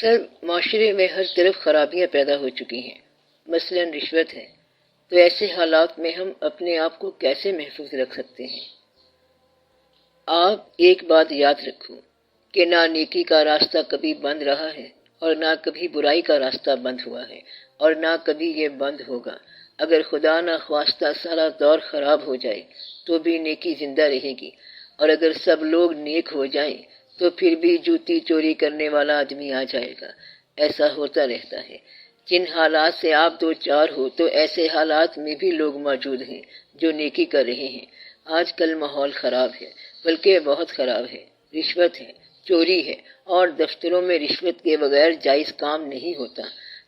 سر، معاشرے میں ہر طرف خرابیاں پیدا ہو چکی ہیں، مثلاً رشوت ہے۔ تو ایسے حالات میں ہم اپنے آپ کو کیسے محفوظ رکھ سکتے ہیں؟ آپ ایک بات یاد رکھو کہ نہ نیکی کا راستہ کبھی بند رہا ہے اور نہ کبھی برائی کا راستہ بند ہوا ہے اور نہ کبھی یہ بند ہوگا۔ اگر خدا نہ خواستہ سارا دور خراب ہو جائے تو بھی نیکی زندہ رہے گی، اور اگر سب لوگ نیک ہو جائیں تو پھر بھی جوتی چوری کرنے والا آدمی آ جائے گا۔ ایسا ہوتا رہتا ہے۔ جن حالات سے آپ دو چار ہو تو ایسے حالات میں بھی لوگ موجود ہیں جو نیکی کر رہے ہیں۔ آج کل ماحول خراب ہے، بلکہ بہت خراب ہے۔ رشوت ہے، چوری ہے، اور دفتروں میں رشوت کے بغیر جائز کام نہیں ہوتا۔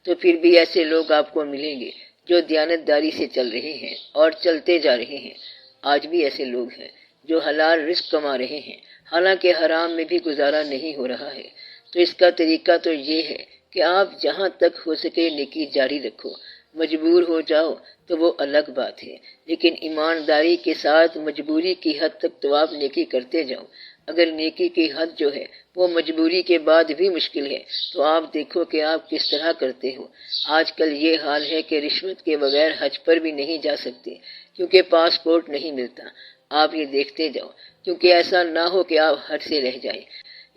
تو پھر بھی ایسے لوگ آپ کو ملیں گے جو دیانتداری سے چل رہے ہیں اور چلتے جا رہے ہیں۔ آج بھی ایسے لوگ ہیں جو حلال رزق کما رہے ہیں، حالانکہ حرام میں بھی گزارا نہیں ہو رہا ہے۔ تو اس کا طریقہ تو یہ ہے کہ آپ جہاں تک ہو سکے نیکی جاری رکھو۔ مجبور ہو جاؤ تو وہ الگ بات ہے، لیکن ایمانداری کے ساتھ مجبوری کی حد تک تو آپ نیکی کرتے جاؤ۔ اگر نیکی کی حد جو ہے وہ مجبوری کے بعد بھی مشکل ہے تو آپ دیکھو کہ آپ کس طرح کرتے ہو۔ آج کل یہ حال ہے کہ رشوت کے بغیر حج پر بھی نہیں جا سکتے کیونکہ پاسپورٹ نہیں ملتا۔ آپ یہ دیکھتے جاؤ، کیونکہ ایسا نہ ہو کہ آپ حج سے رہ جائیں۔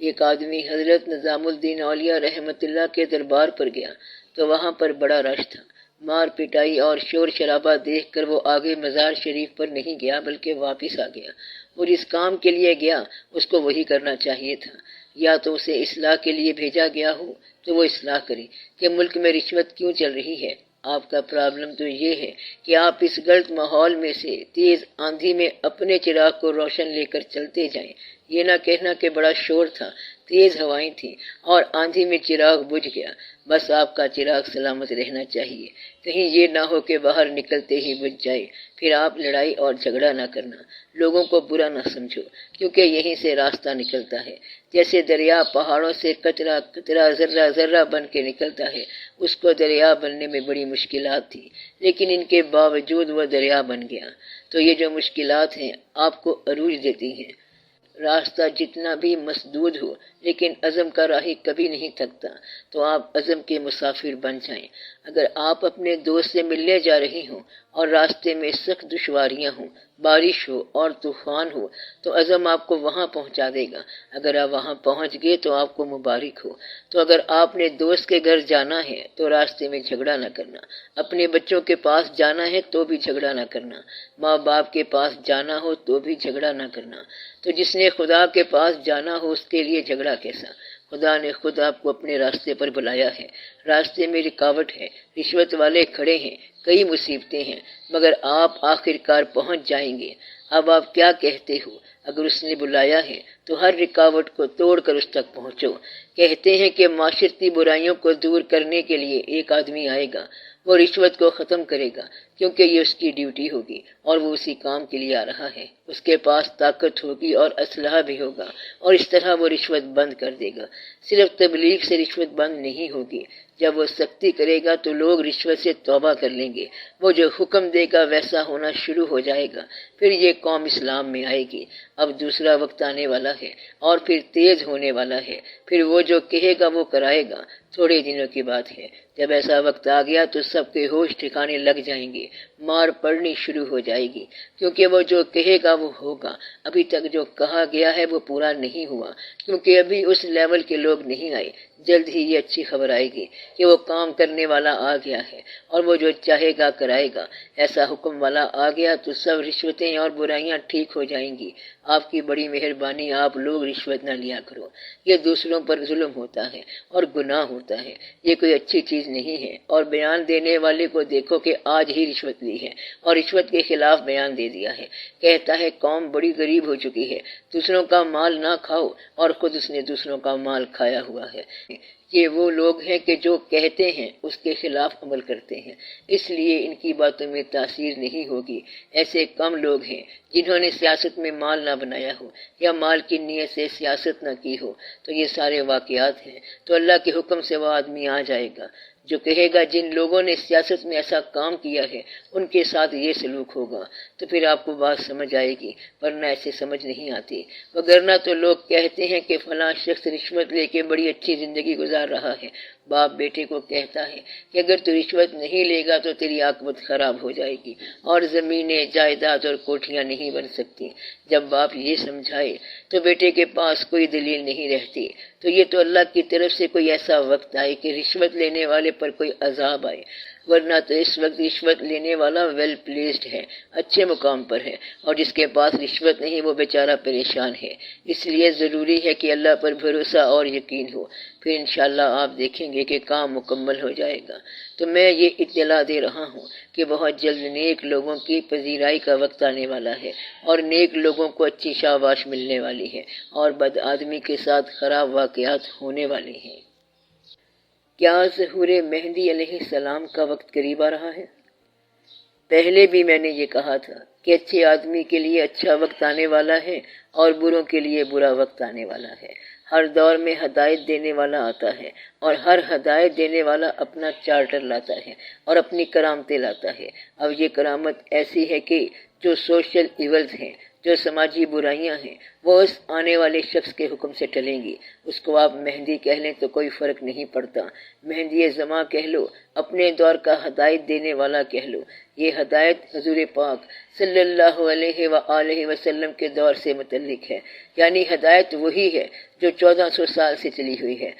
ایک آدمی حضرت نظام الدین اولیاء رحمۃ اللہ کے دربار پر گیا تو وہاں پر بڑا رش تھا۔ مار پٹائی اور شور شرابہ دیکھ کر وہ آگے مزار شریف پر نہیں گیا بلکہ واپس آ گیا۔ وہ جس کام کے لیے گیا اس کو وہی کرنا چاہیے تھا۔ یا تو اسے اصلاح کے لیے بھیجا گیا ہو تو وہ اصلاح کرے کہ ملک میں رشوت کیوں چل رہی ہے۔ آپ کا پرابلم تو یہ ہے کہ آپ اس غلط ماحول میں سے تیز آندھی میں اپنے چراغ کو روشن لے کر چلتے جائیں۔ یہ نہ کہنا کہ بڑا شور تھا، تیز ہوائیں تھیں اور آندھی میں چراغ بجھ گیا۔ بس آپ کا چراغ سلامت رہنا چاہیے، کہیں یہ نہ ہو کہ باہر نکلتے ہی بجھ جائے۔ پھر آپ لڑائی اور جھگڑا نہ کرنا، لوگوں کو برا نہ سمجھو، کیونکہ یہیں سے راستہ نکلتا ہے۔ جیسے دریا پہاڑوں سے قطرہ قطرہ ذرہ ذرہ بن کے نکلتا ہے، اس کو دریا بننے میں بڑی مشکلات تھی، لیکن ان کے باوجود وہ دریا بن گیا۔ تو یہ جو مشکلات ہیں آپ کو عروج دیتی ہیں۔ راستہ جتنا بھی مسدود ہو لیکن عزم کا راہی کبھی نہیں تھکتا، تو آپ عزم کے مسافر بن جائیں۔ اگر آپ اپنے دوست سے ملنے جا رہی ہوں اور راستے میں سخت دشواریاں ہوں، بارش ہو اور طوفان ہو، تو عزم آپ کو وہاں پہنچا دے گا۔ اگر آپ وہاں پہنچ گئے تو آپ کو مبارک ہو۔ تو اگر آپ نے دوست کے گھر جانا ہے تو راستے میں جھگڑا نہ کرنا، اپنے بچوں کے پاس جانا ہے تو بھی جھگڑا نہ کرنا، ماں باپ کے پاس جانا ہو تو بھی جھگڑا نہ کرنا۔ تو جس نے خدا کے پاس جانا ہو اس کے لیے جھگڑا کیسا؟ خدا نے خود آپ کو اپنے راستے پر بلایا ہے۔ راستے میں رکاوٹ ہے، رشوت والے کھڑے ہیں، کئی مصیبتیں ہیں، مگر آپ آخر کار پہنچ جائیں گے۔ اب آپ کیا کہتے ہو؟ اگر اس نے بلایا ہے تو ہر رکاوٹ کو توڑ کر اس تک پہنچو۔ کہتے ہیں کہ معاشرتی برائیوں کو دور کرنے کے لیے ایک آدمی آئے گا، وہ رشوت کو ختم کرے گا، کیونکہ یہ اس کی ڈیوٹی ہوگی اور وہ اسی کام کے لیے آ رہا ہے۔ اس کے پاس طاقت ہوگی اور اسلحہ بھی ہوگا، اور اس طرح وہ رشوت بند کر دے گا۔ صرف تبلیغ سے رشوت بند نہیں ہوگی، جب وہ سختی کرے گا تو لوگ رشوت سے توبہ کر لیں گے۔ وہ جو حکم دے گا ویسا ہونا شروع ہو جائے گا، پھر یہ قوم اسلام میں آئے گی۔ اب دوسرا وقت آنے والا ہے اور پھر تیز ہونے والا ہے، پھر وہ جو کہے گا وہ کرائے گا۔ تھوڑے دنوں کی بات ہے، جب ایسا وقت آ گیا تو سب کے ہوش ٹھکانے لگ جائیں گے، مار پڑنی شروع ہو جائے گی، کیونکہ وہ جو کہے گا وہ ہوگا۔ ابھی تک جو کہا گیا ہے وہ پورا نہیں ہوا، کیونکہ ابھی اس لیول کے لوگ نہیں آئے۔ جلد ہی یہ اچھی خبر آئے گی کہ وہ کام کرنے والا آ گیا ہے اور وہ جو چاہے گا کرائے گا۔ ایسا حکم والا آ گیا تو سب رشوتیں اور برائیاں ٹھیک ہو جائیں گی۔ آپ کی بڑی مہربانی، آپ لوگ رشوت نہ لیا کرو۔ یہ دوسروں پر ظلم ہوتا ہے اور گناہ ہوتا ہے، یہ کوئی اچھی چیز نہیں ہے۔ اور بیان دینے والے کو دیکھو کہ آج ہی رشوت لی ہے اور رشوت کے خلاف بیان دے دیا ہے۔ کہتا ہے قوم بڑی غریب ہو چکی ہے، دوسروں کا مال نہ کھاؤ، اور خود اس نے دوسروں کا مال کھایا ہوا ہے۔ یہ وہ لوگ ہیں کہ جو کہتے ہیں اس کے خلاف عمل کرتے ہیں، اس لیے ان کی باتوں میں تاثیر نہیں ہوگی۔ ایسے کم لوگ ہیں جنہوں نے سیاست میں مال نہ بنایا ہو یا مال کی نیت سے سیاست نہ کی ہو۔ تو یہ سارے واقعات ہیں، تو اللہ کے حکم سے وہ آدمی آ جائے گا جو کہے گا جن لوگوں نے سیاست میں ایسا کام کیا ہے ان کے ساتھ یہ سلوک ہوگا، تو پھر آپ کو بات سمجھ آئے گی، ورنہ ایسے سمجھ نہیں آتی۔ وگرنہ تو لوگ کہتے ہیں کہ فلاں شخص رشوت لے کے بڑی اچھی زندگی گزار رہا ہے۔ باپ بیٹے کو کہتا ہے کہ اگر تو رشوت نہیں لے گا تو تیری عاقبت خراب ہو جائے گی اور زمینیں، جائیداد اور کوٹھیاں نہیں بن سکتی۔ جب باپ یہ سمجھائے تو بیٹے کے پاس کوئی دلیل نہیں رہتی۔ تو یہ تو اللہ کی طرف سے کوئی ایسا وقت آئے کہ رشوت لینے والے پر کوئی عذاب آئے، ورنہ تو اس وقت رشوت لینے والا ویل پلیسڈ ہے، اچھے مقام پر ہے، اور جس کے پاس رشوت نہیں وہ بیچارہ پریشان ہے۔ اس لیے ضروری ہے کہ اللہ پر بھروسہ اور یقین ہو، پھر انشاءاللہ آپ دیکھیں گے کہ کام مکمل ہو جائے گا۔ تو میں یہ اطلاع دے رہا ہوں کہ بہت جلد نیک لوگوں کی پذیرائی کا وقت آنے والا ہے اور نیک لوگوں کو اچھی شاباش ملنے والی ہے اور بد آدمی کے ساتھ خراب واقعات ہونے والے ہیں۔ کیا ظہور مہدی علیہ السلام کا وقت قریب آ رہا ہے؟ پہلے بھی میں نے یہ کہا تھا کہ اچھے آدمی کے لیے اچھا وقت آنے والا ہے اور بروں کے لیے برا وقت آنے والا ہے۔ ہر دور میں ہدایت دینے والا آتا ہے اور ہر ہدایت دینے والا اپنا چارٹر لاتا ہے اور اپنی کرامتیں لاتا ہے۔ اب یہ کرامت ایسی ہے کہ جو سوشل ایولز ہیں، جو سماجی برائیاں ہیں، وہ اس آنے والے شخص کے حکم سے ٹلیں گی۔ اس کو آپ مہدی کہہ لیں تو کوئی فرق نہیں پڑتا، مہدی زماں کہہ لو، اپنے دور کا ہدایت دینے والا کہہ لو۔ یہ ہدایت حضور پاک صلی اللہ علیہ وآلہ وسلم کے دور سے متعلق ہے، یعنی ہدایت وہی ہے جو 1400 سال سے چلی ہوئی ہے۔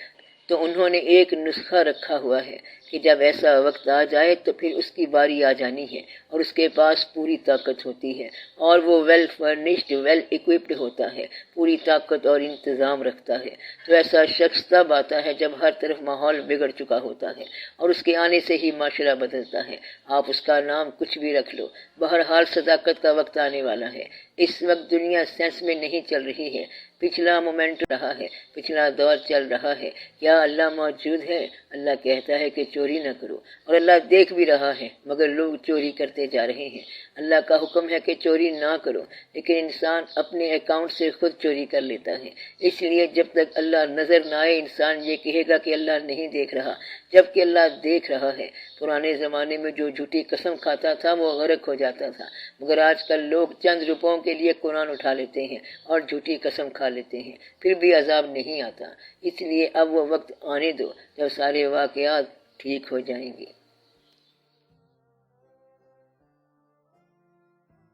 تو انہوں نے ایک نسخہ رکھا ہوا ہے کہ جب ایسا وقت آ جائے تو پھر اس کی باری آ جانی ہے اور اس کے پاس پوری طاقت ہوتی ہے اور وہ ویل فرنشڈ، ویل اکوپڈ ہوتا ہے، پوری طاقت اور انتظام رکھتا ہے۔ تو ایسا شخص تب آتا ہے جب ہر طرف ماحول بگڑ چکا ہوتا ہے اور اس کے آنے سے ہی معاشرہ بدلتا ہے۔ آپ اس کا نام کچھ بھی رکھ لو، بہرحال صداقت کا وقت آنے والا ہے۔ اس وقت دنیا سینس میں نہیں چل رہی ہے، پچھلا مومنٹ رہا ہے، پچھلا دور چل رہا ہے۔ کیا اللہ موجود ہے؟ اللہ کہتا ہے کہ چوری نہ کرو، اور اللہ دیکھ بھی رہا ہے مگر لوگ چوری کرتے جا رہے ہیں۔ اللہ کا حکم ہے کہ چوری نہ کرو، لیکن انسان اپنے اکاؤنٹ سے خود چوری کر لیتا ہے۔ اس لیے جب تک اللہ نظر نہ آئے انسان یہ کہے گا کہ اللہ نہیں دیکھ رہا، جبکہ اللہ دیکھ رہا ہے۔ پرانے زمانے میں جو جھوٹی قسم کھاتا تھا وہ غرق ہو جاتا تھا، مگر آج کل لوگ چند روپوں کے لیے قرآن اٹھا لیتے ہیں اور جھوٹی قسم کھا لیتے ہیں، پھر بھی عذاب نہیں آتا۔ اس لیے اب وہ وقت آنے دو جب سارے واقعات ٹھیک ہو جائیں گے۔